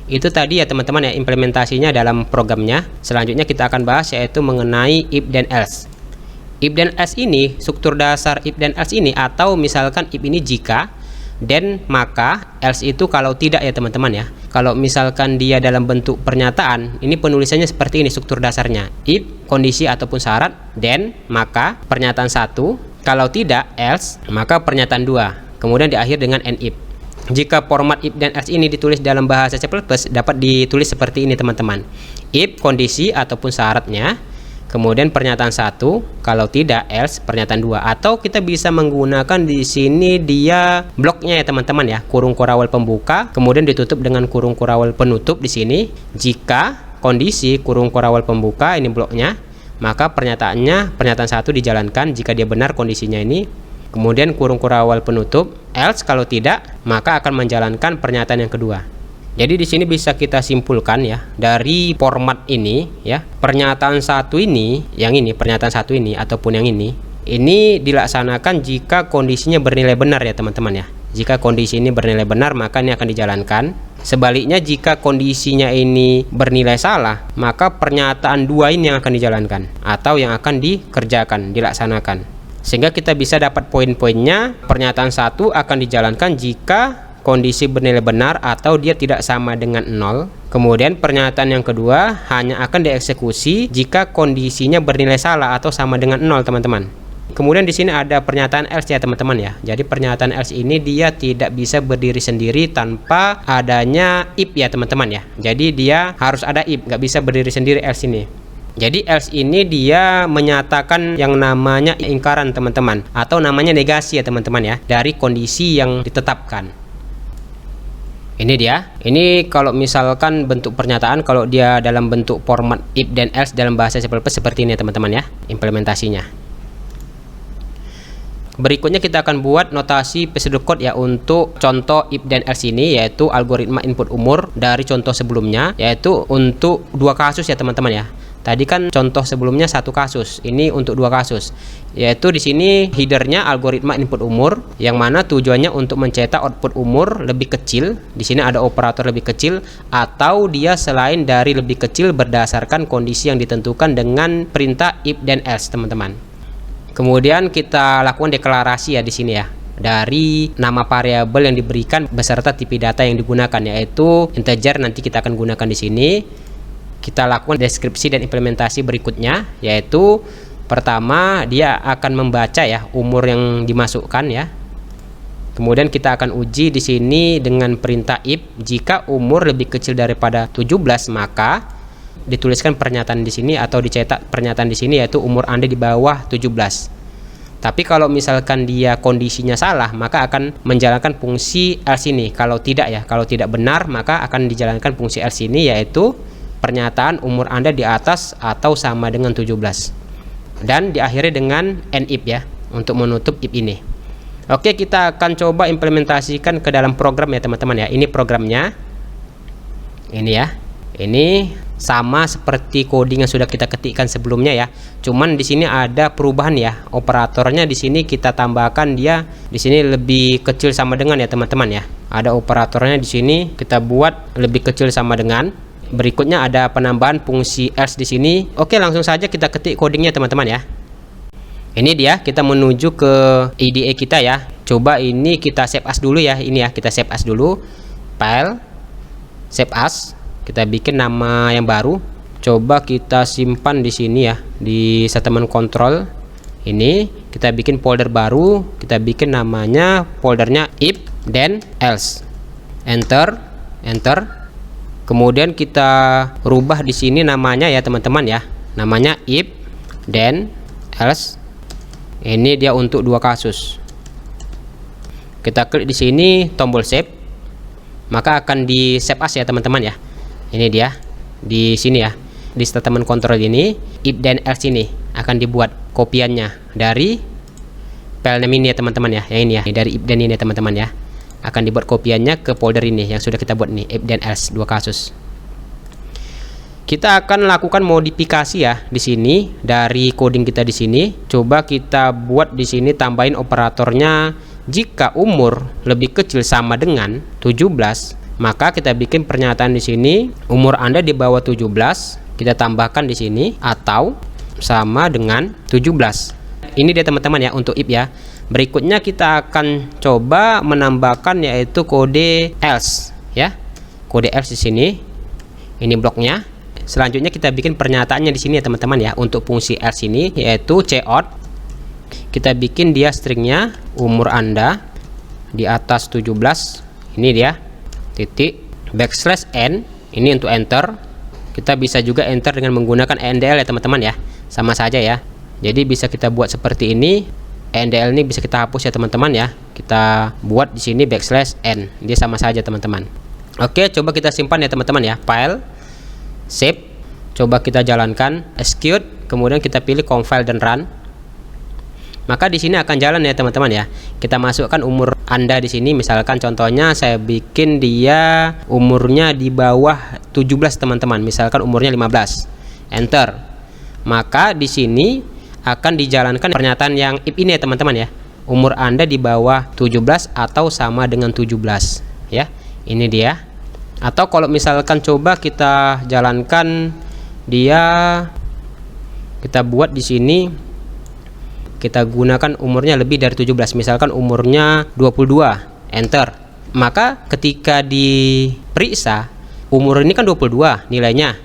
Itu tadi ya teman-teman ya implementasinya dalam programnya. Selanjutnya kita akan bahas yaitu mengenai if dan else. If dan else ini, struktur dasar if dan else ini, atau misalkan if ini jika, then maka, else itu kalau tidak ya teman-teman ya. Kalau misalkan dia dalam bentuk pernyataan, ini penulisannya seperti ini struktur dasarnya. If, kondisi ataupun syarat, then, maka, pernyataan 1. Kalau tidak, else, maka pernyataan 2. Kemudian diakhiri dengan and if. Jika format if dan else ini ditulis dalam bahasa C++, dapat ditulis seperti ini teman-teman. If, kondisi ataupun syaratnya, kemudian pernyataan 1, kalau tidak else pernyataan 2, atau kita bisa menggunakan di sini dia bloknya ya teman-teman ya, kurung kurawal pembuka kemudian ditutup dengan kurung kurawal penutup di sini. Jika kondisi kurung kurawal pembuka ini bloknya, maka pernyataan 1 dijalankan jika dia benar kondisinya ini, kemudian kurung kurawal penutup, else kalau tidak maka akan menjalankan pernyataan yang kedua. Jadi di sini bisa kita simpulkan ya dari format ini ya, pernyataan 1 ini, yang ini pernyataan 1 ini ataupun yang ini dilaksanakan jika kondisinya bernilai benar ya teman-teman ya. Jika kondisi ini bernilai benar maka ini akan dijalankan. Sebaliknya jika kondisinya ini bernilai salah, maka pernyataan 2 ini yang akan dijalankan atau yang akan dikerjakan, dilaksanakan. Sehingga kita bisa dapat poin-poinnya. Pernyataan 1 akan dijalankan jika kondisi bernilai benar atau dia tidak sama dengan 0. Kemudian pernyataan yang kedua hanya akan dieksekusi jika kondisinya bernilai salah atau sama dengan 0 teman-teman. Kemudian di sini ada pernyataan else ya teman-teman ya. Jadi pernyataan else ini dia tidak bisa berdiri sendiri tanpa adanya if ya teman-teman ya. Jadi dia harus ada if, nggak bisa berdiri sendiri else ini. Jadi else ini dia menyatakan yang namanya ingkaran teman-teman, atau namanya negasi ya teman-teman ya, dari kondisi yang ditetapkan. Ini dia. Ini kalau misalkan bentuk pernyataan, kalau dia dalam bentuk format if dan else dalam bahasa C++ seperti ini ya teman-teman ya implementasinya. Berikutnya kita akan buat notasi pseudocode ya untuk contoh if dan else ini, yaitu algoritma input umur dari contoh sebelumnya, yaitu untuk 2 kasus ya teman-teman ya. Tadi kan contoh sebelumnya 1 kasus, ini untuk 2 kasus. Yaitu di sini headernya algoritma input umur, yang mana tujuannya untuk mencetak output umur lebih kecil. Di sini ada operator lebih kecil, atau dia selain dari lebih kecil berdasarkan kondisi yang ditentukan dengan perintah if dan else teman-teman. Kemudian kita lakukan deklarasi ya di sini ya, dari nama variabel yang diberikan beserta tipe data yang digunakan, yaitu integer. Nanti kita akan gunakan di sini. Kita lakukan deskripsi dan implementasi berikutnya, yaitu pertama dia akan membaca ya umur yang dimasukkan ya. Kemudian kita akan uji di sini dengan perintah if. Jika umur lebih kecil daripada 17 maka dituliskan pernyataan di sini atau dicetak pernyataan di sini, yaitu umur Anda di bawah 17. Tapi kalau misalkan dia kondisinya salah maka akan menjalankan fungsi else ini. Kalau tidak ya, kalau tidak benar maka akan dijalankan fungsi else ini, yaitu pernyataan umur Anda di atas atau sama dengan 17, dan diakhiri dengan and if ya untuk menutup if ini. Oke, kita akan coba implementasikan ke dalam program ya teman-teman ya. Ini programnya ini ya, ini sama seperti coding yang sudah kita ketikkan sebelumnya ya, cuman di sini ada perubahan ya. Operatornya di sini kita tambahkan, dia di sini lebih kecil sama dengan ya teman-teman ya. Ada operatornya di sini kita buat lebih kecil sama dengan. Berikutnya ada penambahan fungsi else di sini. Oke, langsung saja kita ketik codingnya teman-teman ya. Ini dia, kita menuju ke IDE kita ya. Coba ini kita save as dulu ya. Ini ya, kita save as dulu. File, save as. Kita bikin nama yang baru. Coba kita simpan di sini ya, di statement control. Ini kita bikin folder baru. Kita bikin namanya foldernya if then else. Enter, enter. Kemudian kita rubah di sini namanya ya teman-teman ya. Namanya if then else. Ini dia untuk 2 kasus. Kita klik di sini tombol save. Maka akan di save as ya teman-teman ya. Ini dia di sini ya. Di statement control ini if then else ini akan dibuat kopiannya dari file name ini ya teman-teman ya. Yang ini ya, dari if then ini ya teman-teman ya. Akan dibuat kopiannya ke folder ini yang sudah kita buat nih, if dan else 2 kasus. Kita akan lakukan modifikasi ya di sini dari coding kita di sini. Coba kita buat di sini tambahin operatornya jika umur lebih kecil sama dengan 17, Maka kita bikin pernyataan di sini, umur Anda di bawah 17, kita tambahkan di sini atau sama dengan 17. Ini dia teman-teman ya untuk if ya. Berikutnya kita akan coba menambahkan yaitu kode else ya. Kode else di sini. Ini bloknya. Selanjutnya kita bikin pernyataannya di sini ya teman-teman ya untuk fungsi else ini yaitu cout. Kita bikin dia stringnya umur Anda di atas 17. Ini dia. Titik \n ini untuk enter. Kita bisa juga enter dengan menggunakan endl ya teman-teman ya, sama saja ya. Jadi bisa kita buat seperti ini. Endl ini bisa kita hapus ya teman-teman ya. Kita buat di sini \n, dia sama saja teman-teman. Oke, coba kita simpan ya teman-teman ya. File, save, coba kita jalankan, execute, kemudian kita pilih compile dan run. Maka di sini akan jalan ya teman-teman ya. Kita masukkan umur Anda di sini, misalkan contohnya saya bikin dia umurnya di bawah 17 teman-teman, misalkan umurnya 15. Enter. Maka di sini akan dijalankan pernyataan yang if ini ya teman-teman ya. Umur Anda di bawah 17 atau sama dengan 17 ya. Ini dia. Atau kalau misalkan coba kita jalankan dia, kita buat di sini, kita gunakan umurnya lebih dari 17, misalkan umurnya 22, enter. Maka ketika diperiksa umur ini kan 22 nilainya,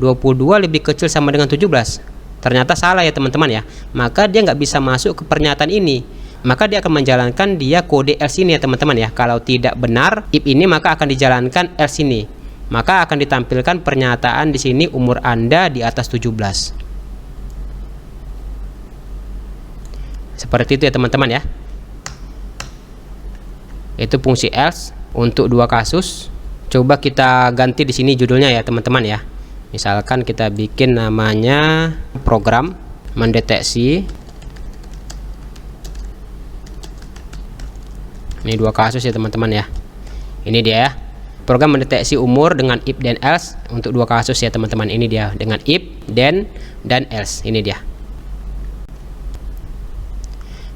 22 lebih kecil sama dengan 17, ternyata salah ya teman-teman ya. Maka dia nggak bisa masuk ke pernyataan ini, maka dia akan menjalankan dia kode else ini ya teman-teman ya. Kalau tidak benar if ini, maka akan dijalankan else ini, maka akan ditampilkan pernyataan di sini umur Anda di atas 17. Seperti itu ya teman-teman ya. Itu fungsi else untuk dua kasus. Coba kita ganti di sini judulnya ya teman-teman ya. Misalkan kita bikin namanya program mendeteksi. Ini dua kasus ya teman-teman ya. Ini dia ya. Program mendeteksi umur dengan if dan else untuk dua kasus ya teman-teman. Ini dia dengan if dan else. Ini dia.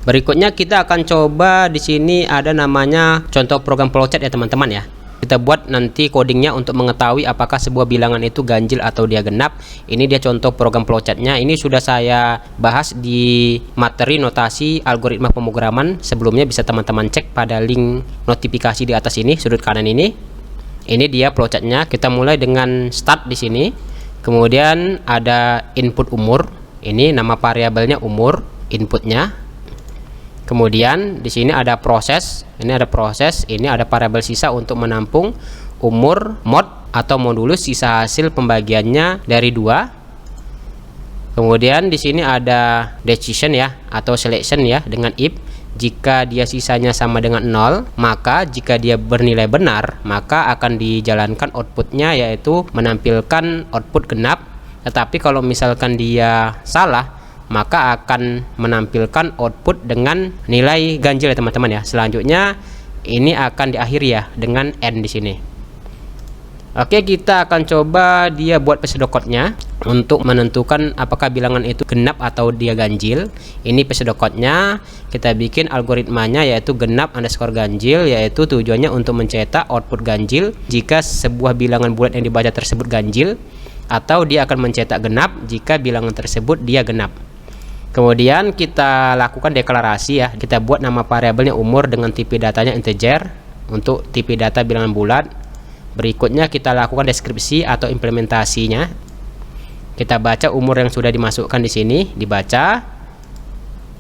Berikutnya kita akan coba di sini ada namanya contoh program flowchart ya teman-teman ya. Kita buat nanti codingnya untuk mengetahui apakah sebuah bilangan itu ganjil atau dia genap. Ini dia contoh program flowchartnya. Ini sudah saya bahas di materi notasi algoritma pemrograman sebelumnya, bisa teman-teman cek pada link notifikasi di atas ini, sudut kanan ini. Ini dia flowchartnya. Kita mulai dengan start di sini. Kemudian ada input umur. Ini nama variabelnya umur, inputnya. Kemudian di sini ada proses, ini ada proses, ini ada variabel sisa untuk menampung umur mod atau modulus sisa hasil pembagiannya dari 2. Kemudian di sini ada decision ya atau selection ya dengan if. Jika dia sisanya sama dengan 0, maka jika dia bernilai benar, maka akan dijalankan outputnya yaitu menampilkan output genap. Tetapi kalau misalkan dia salah, maka akan menampilkan output dengan nilai ganjil ya teman-teman ya. Selanjutnya ini akan diakhiri ya dengan n di sini. Oke, kita akan coba dia buat pseudocode-nya untuk menentukan apakah bilangan itu genap atau dia ganjil. Ini pseudocode-nya. Kita bikin algoritmanya yaitu genap underscore ganjil, yaitu tujuannya untuk mencetak output ganjil jika sebuah bilangan bulat yang dibaca tersebut ganjil, atau dia akan mencetak genap jika bilangan tersebut dia genap. Kemudian kita lakukan deklarasi ya. Kita buat nama variabelnya umur dengan tipe datanya integer untuk tipe data bilangan bulat. Berikutnya kita lakukan deskripsi atau implementasinya. Kita baca umur yang sudah dimasukkan di sini, dibaca.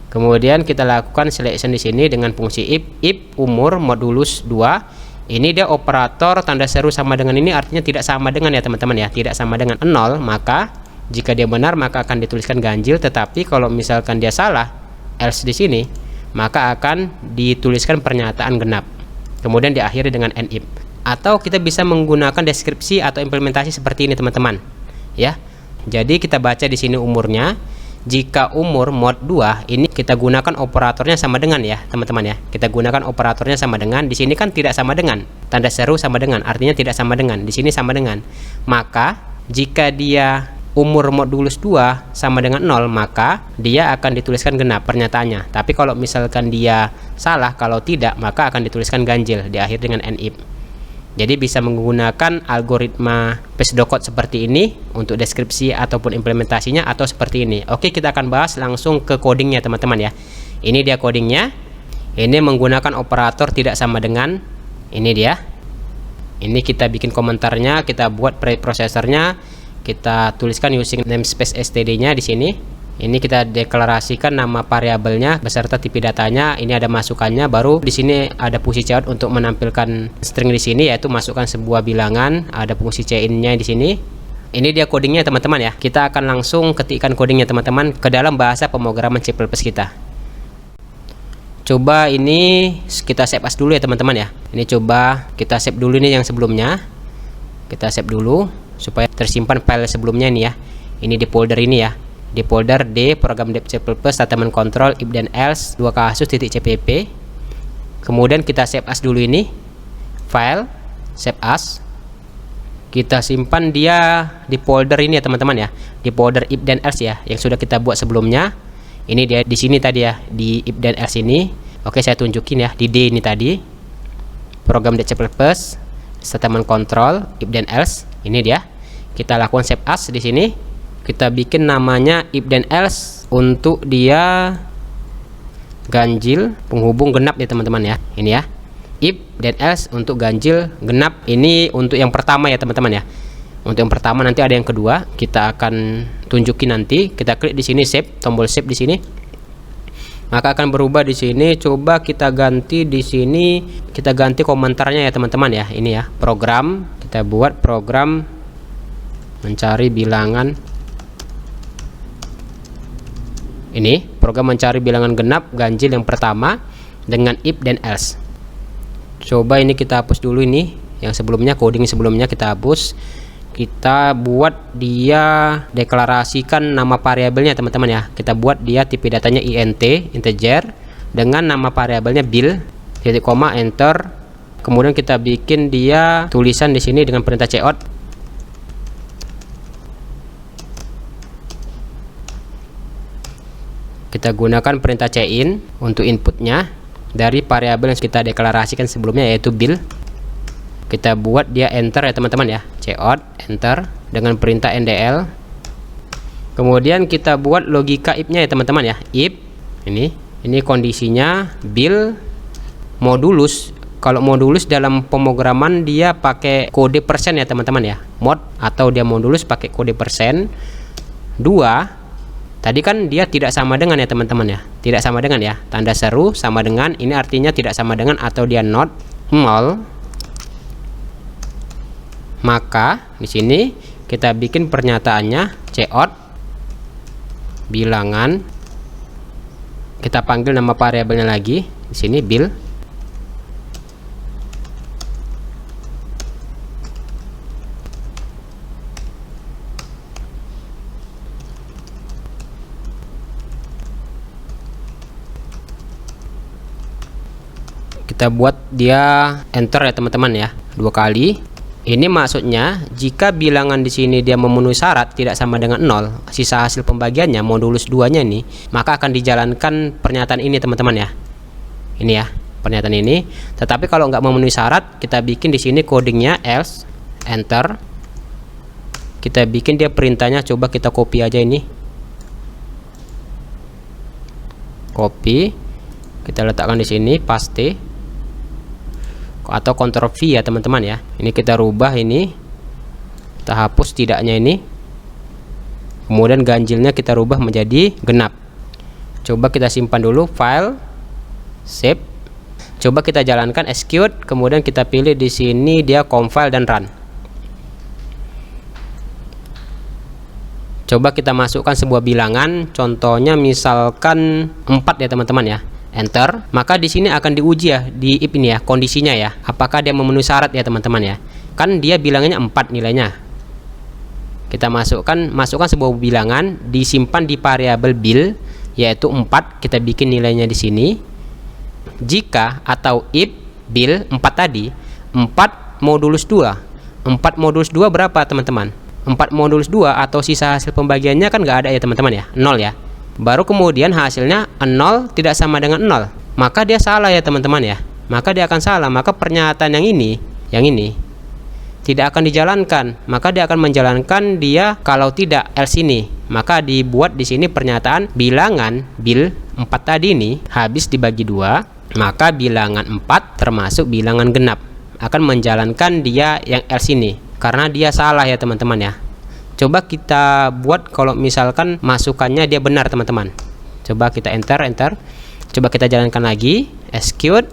Kemudian kita lakukan selection di sini dengan fungsi if umur modulus 2. Ini dia operator tanda seru sama dengan ini, artinya tidak sama dengan ya teman-teman ya, tidak sama dengan 0, maka jika dia benar maka akan dituliskan ganjil, tetapi kalau misalkan dia salah, else di sini, maka akan dituliskan pernyataan genap. Kemudian diakhiri dengan end if. Atau kita bisa menggunakan deskripsi atau implementasi seperti ini teman-teman. Ya. Jadi kita baca di sini umurnya. Jika umur mod 2 ini kita gunakan operatornya sama dengan ya, teman-teman ya. Kita gunakan operatornya sama dengan. Di sini kan tidak sama dengan. Tanda seru sama dengan, artinya tidak sama dengan. Di sini sama dengan. Maka jika dia umur modulus 2 sama dengan 0, maka dia akan dituliskan genap pernyataannya. Tapi kalau misalkan dia salah, kalau tidak, maka akan dituliskan ganjil di akhir dengan end if. Jadi bisa menggunakan algoritma pseudocode seperti ini untuk deskripsi ataupun implementasinya, atau seperti ini. Oke, kita akan bahas langsung ke codingnya teman-teman ya. Ini dia codingnya. Ini menggunakan operator tidak sama dengan, ini dia. Ini kita bikin komentarnya, kita buat preprocessornya, kita tuliskan using namespace std-nya di sini. Ini kita deklarasikan nama variabelnya beserta tipe datanya. Ini ada masukannya. Baru di sini ada fungsi cout untuk menampilkan string di sini, yaitu masukkan sebuah bilangan. Ada fungsi cin-nya di sini. Ini dia codingnya teman-teman ya. Kita akan langsung ketikkan codingnya teman-teman ke dalam bahasa pemrograman C++ kita. Coba ini kita save as dulu ya teman-teman ya. Ini coba kita save dulu ini yang sebelumnya. Kita save dulu supaya tersimpan file sebelumnya ini ya. Ini di folder ini ya. Di folder D program dev C++ statement control if dan else 2 kasus .cpp. Kemudian kita save as dulu ini, file save as, kita simpan dia di folder ini ya teman-teman ya, di folder if dan else ya, yang sudah kita buat sebelumnya. Ini dia di sini tadi ya, di if dan else ini. Oke, saya tunjukin ya, di D ini tadi program dev C++ statement control if dan else. Ini dia, kita lakukan save as di sini. Kita bikin namanya if dan else untuk dia ganjil penghubung genap ya teman-teman ya. Ini ya, if dan else untuk ganjil genap. Ini untuk yang pertama ya teman-teman ya. Untuk yang pertama, nanti ada yang kedua, kita akan tunjukin nanti. Kita klik di sini save, tombol save di sini, maka akan berubah di sini. Coba kita ganti di sini, kita ganti komentarnya ya teman-teman ya. Ini ya, program, kita buat program mencari bilangan. Ini program mencari bilangan genap ganjil yang pertama dengan if dan else. Coba ini kita hapus dulu, ini yang sebelumnya, coding sebelumnya kita hapus. Kita buat dia deklarasikan nama variabelnya teman-teman ya. Kita buat dia tipe datanya int, integer, dengan nama variabelnya bil, titik koma, enter. Kemudian kita bikin dia tulisan di sini dengan perintah cout. Kita gunakan perintah cin untuk inputnya dari variabel yang kita deklarasikan sebelumnya, yaitu bil. Kita buat dia enter ya teman-teman ya, cout enter dengan perintah ndl. Kemudian kita buat logika if-nya ya teman-teman ya. If ini kondisinya bil modulus. Kalau modulus dalam pemrograman dia pakai kode persen ya teman-teman ya, mod, atau dia modulus pakai kode persen 2. Tadi kan dia tidak sama dengan ya teman-teman ya, tidak sama dengan ya, tanda seru sama dengan, ini artinya tidak sama dengan atau dia not 0. Maka di sini kita bikin pernyataannya cout bilangan, kita panggil nama variabelnya lagi di sini bil. Kita buat dia enter ya teman-teman ya, 2 kali. Ini maksudnya jika bilangan di sini dia memenuhi syarat tidak sama dengan 0, sisa hasil pembagiannya modulus 2-nya ini, maka akan dijalankan pernyataan ini teman-teman ya. Ini ya, pernyataan ini. Tetapi kalau nggak memenuhi syarat, kita bikin di sini codingnya else, enter. Kita bikin dia perintahnya, coba kita copy aja ini. Copy. Kita letakkan di sini, paste. Atau Ctrl V ya teman-teman ya. Ini kita rubah, ini kita hapus tidaknya ini, kemudian ganjilnya kita rubah menjadi genap. Coba kita simpan dulu, file save. Coba kita jalankan execute, kemudian kita pilih di sini dia compile dan run. Coba kita masukkan sebuah bilangan, contohnya misalkan 4 ya teman-teman ya. Enter, maka di sini akan diuji ya di if ini ya, kondisinya ya, apakah dia memenuhi syarat ya teman-teman ya. Kan dia bilangannya 4 nilainya. Kita masukkan sebuah bilangan, disimpan di variabel bil, yaitu 4. Kita bikin nilainya di sini. Jika atau if bil 4 tadi 4 modulus 2. 4 modulus 2 berapa teman-teman? 4 modulus 2 atau sisa hasil pembagiannya kan nggak ada ya teman-teman ya, 0 ya. Baru kemudian hasilnya 0 tidak sama dengan 0, maka dia salah ya teman-teman ya. Maka dia akan salah, maka pernyataan yang ini tidak akan dijalankan, maka dia akan menjalankan dia kalau tidak else ini. Maka dibuat di sini pernyataan bilangan bil 4 tadi ini habis dibagi 2, maka bilangan 4 termasuk bilangan genap akan menjalankan dia yang else ini, karena dia salah ya teman-teman ya. Coba kita buat kalau misalkan masukannya dia benar teman-teman. Coba kita enter. Coba kita jalankan lagi, execute.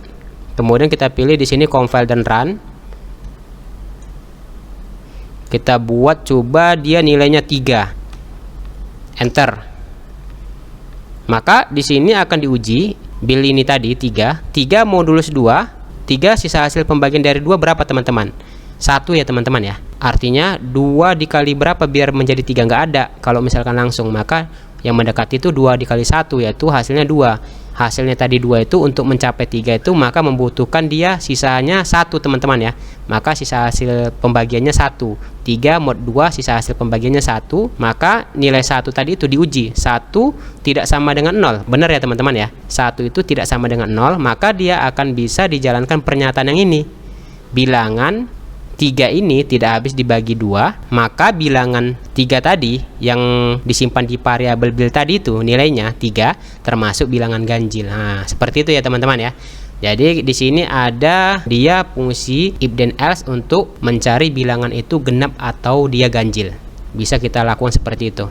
Kemudian kita pilih di sini compile dan run. Kita buat coba dia nilainya 3. Enter. Maka di sini akan diuji bil ini tadi 3 modulus 2, 3 sisa hasil pembagian dari 2 berapa teman-teman? 1 ya teman-teman ya. Artinya 2 dikali berapa biar menjadi 3? Nggak ada kalau misalkan langsung. Maka yang mendekati itu 2 dikali 1, yaitu hasilnya 2. Hasilnya tadi 2 itu untuk mencapai 3 itu maka membutuhkan dia sisanya 1 teman-teman ya. Maka sisa hasil pembagiannya 1. 3 mod 2 sisa hasil pembagiannya 1. Maka nilai 1 tadi itu diuji. 1 tidak sama dengan 0. Benar ya teman-teman ya. 1 itu tidak sama dengan 0. Maka dia akan bisa dijalankan pernyataan yang ini. Bilangan 3 ini tidak habis dibagi 2, maka bilangan 3 tadi yang disimpan di variabel bil tadi itu nilainya 3 termasuk bilangan ganjil. Nah, seperti itu ya teman-teman ya. Jadi di sini ada dia fungsi if then else untuk mencari bilangan itu genap atau dia ganjil. Bisa kita lakukan seperti itu.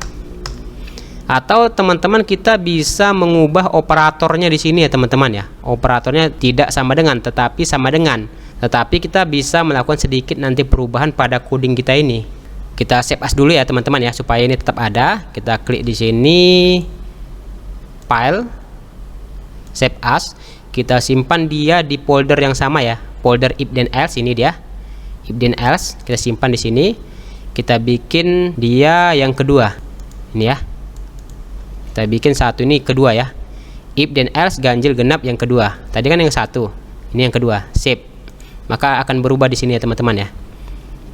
Atau teman-teman kita bisa mengubah operatornya di sini ya teman-teman ya. Operatornya tidak sama dengan tetapi sama dengan. Tetapi kita bisa melakukan sedikit nanti perubahan pada coding kita ini. Kita save as dulu ya teman-teman ya supaya ini tetap ada. Kita klik di sini file, save as. Kita simpan dia di folder yang sama ya. Folder if then else ini dia. If then else kita simpan di sini. Kita bikin dia yang kedua. Ini ya. Kita bikin satu ini kedua ya. If then else ganjil genap yang kedua. Tadi kan yang satu. Ini yang kedua. Save. Maka akan berubah di sini ya teman-teman ya.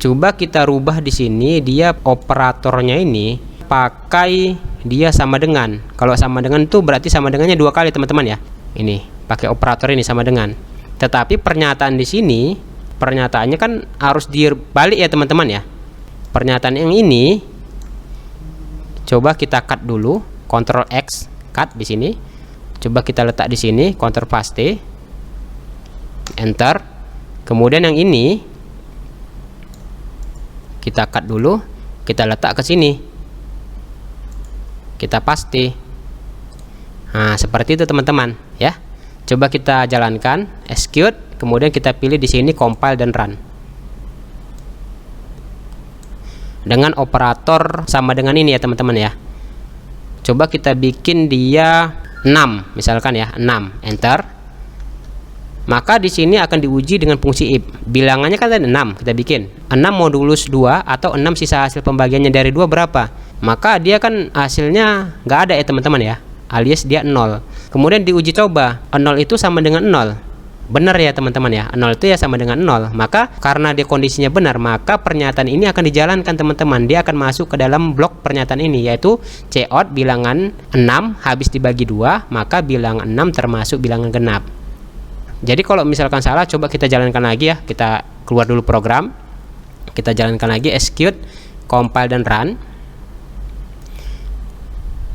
Coba kita rubah di sini dia operatornya ini pakai dia sama dengan. Kalau sama dengan itu berarti sama dengannya 2 kali teman-teman ya. Ini pakai operator ini sama dengan. Tetapi pernyataan di sini pernyataannya kan harus dibalik ya teman-teman ya. Pernyataan yang ini coba kita cut dulu, Ctrl X cut di sini. Coba kita letak di sini, Ctrl paste, enter. Kemudian yang ini kita cut dulu, kita letak ke sini, kita paste. Nah, seperti itu teman-teman ya. Coba kita jalankan, execute, kemudian kita pilih di sini compile dan run. Dengan operator sama dengan ini ya teman-teman ya. Coba kita bikin dia 6 misalkan ya, 6, enter. Maka di sini akan diuji dengan fungsi if. Bilangannya kan tadi 6, kita bikin 6 modulus 2 atau 6 sisa hasil pembagiannya dari 2 berapa? Maka dia kan hasilnya nggak ada ya teman-teman ya, alias dia 0. Kemudian diuji coba, 0 itu sama dengan 0. Benar ya teman-teman ya, 0 itu ya sama dengan 0. Maka karena dia kondisinya benar, maka pernyataan ini akan dijalankan teman-teman. Dia akan masuk ke dalam blok pernyataan ini, yaitu cout bilangan 6 habis dibagi 2, maka bilangan 6 termasuk bilangan genap. Jadi kalau misalkan salah, coba kita jalankan lagi ya. Kita keluar dulu program, kita jalankan lagi, execute, compile dan run.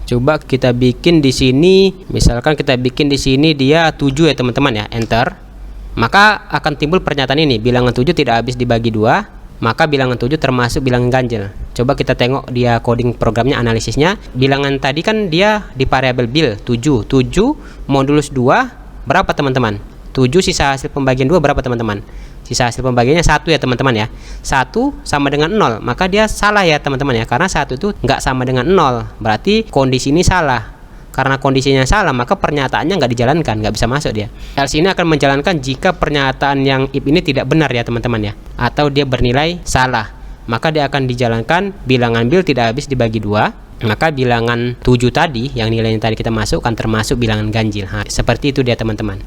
Coba kita bikin di sini, misalkan kita bikin di sini dia 7 ya teman-teman ya, enter. Maka akan timbul pernyataan ini, bilangan 7 tidak habis dibagi 2, maka bilangan 7 termasuk bilangan ganjil. Coba kita tengok dia coding programnya, analisisnya. Bilangan tadi kan dia di variabel bil 7 modulus 2 berapa teman-teman? 7 sisa hasil pembagian 2 berapa teman-teman? Sisa hasil pembagiannya 1 ya teman-teman ya. 1 sama dengan 0, maka dia salah ya teman-teman ya, karena 1 itu nggak sama dengan 0. Berarti kondisi ini salah. Karena kondisinya salah, maka pernyataannya nggak dijalankan, nggak bisa masuk dia. Else ini akan menjalankan jika pernyataan yang if ini tidak benar ya teman-teman ya, atau dia bernilai salah. Maka dia akan dijalankan bilangan bil tidak habis dibagi 2, maka bilangan 7 tadi yang nilainya tadi kita masukkan termasuk bilangan ganjil. Seperti itu dia teman-teman.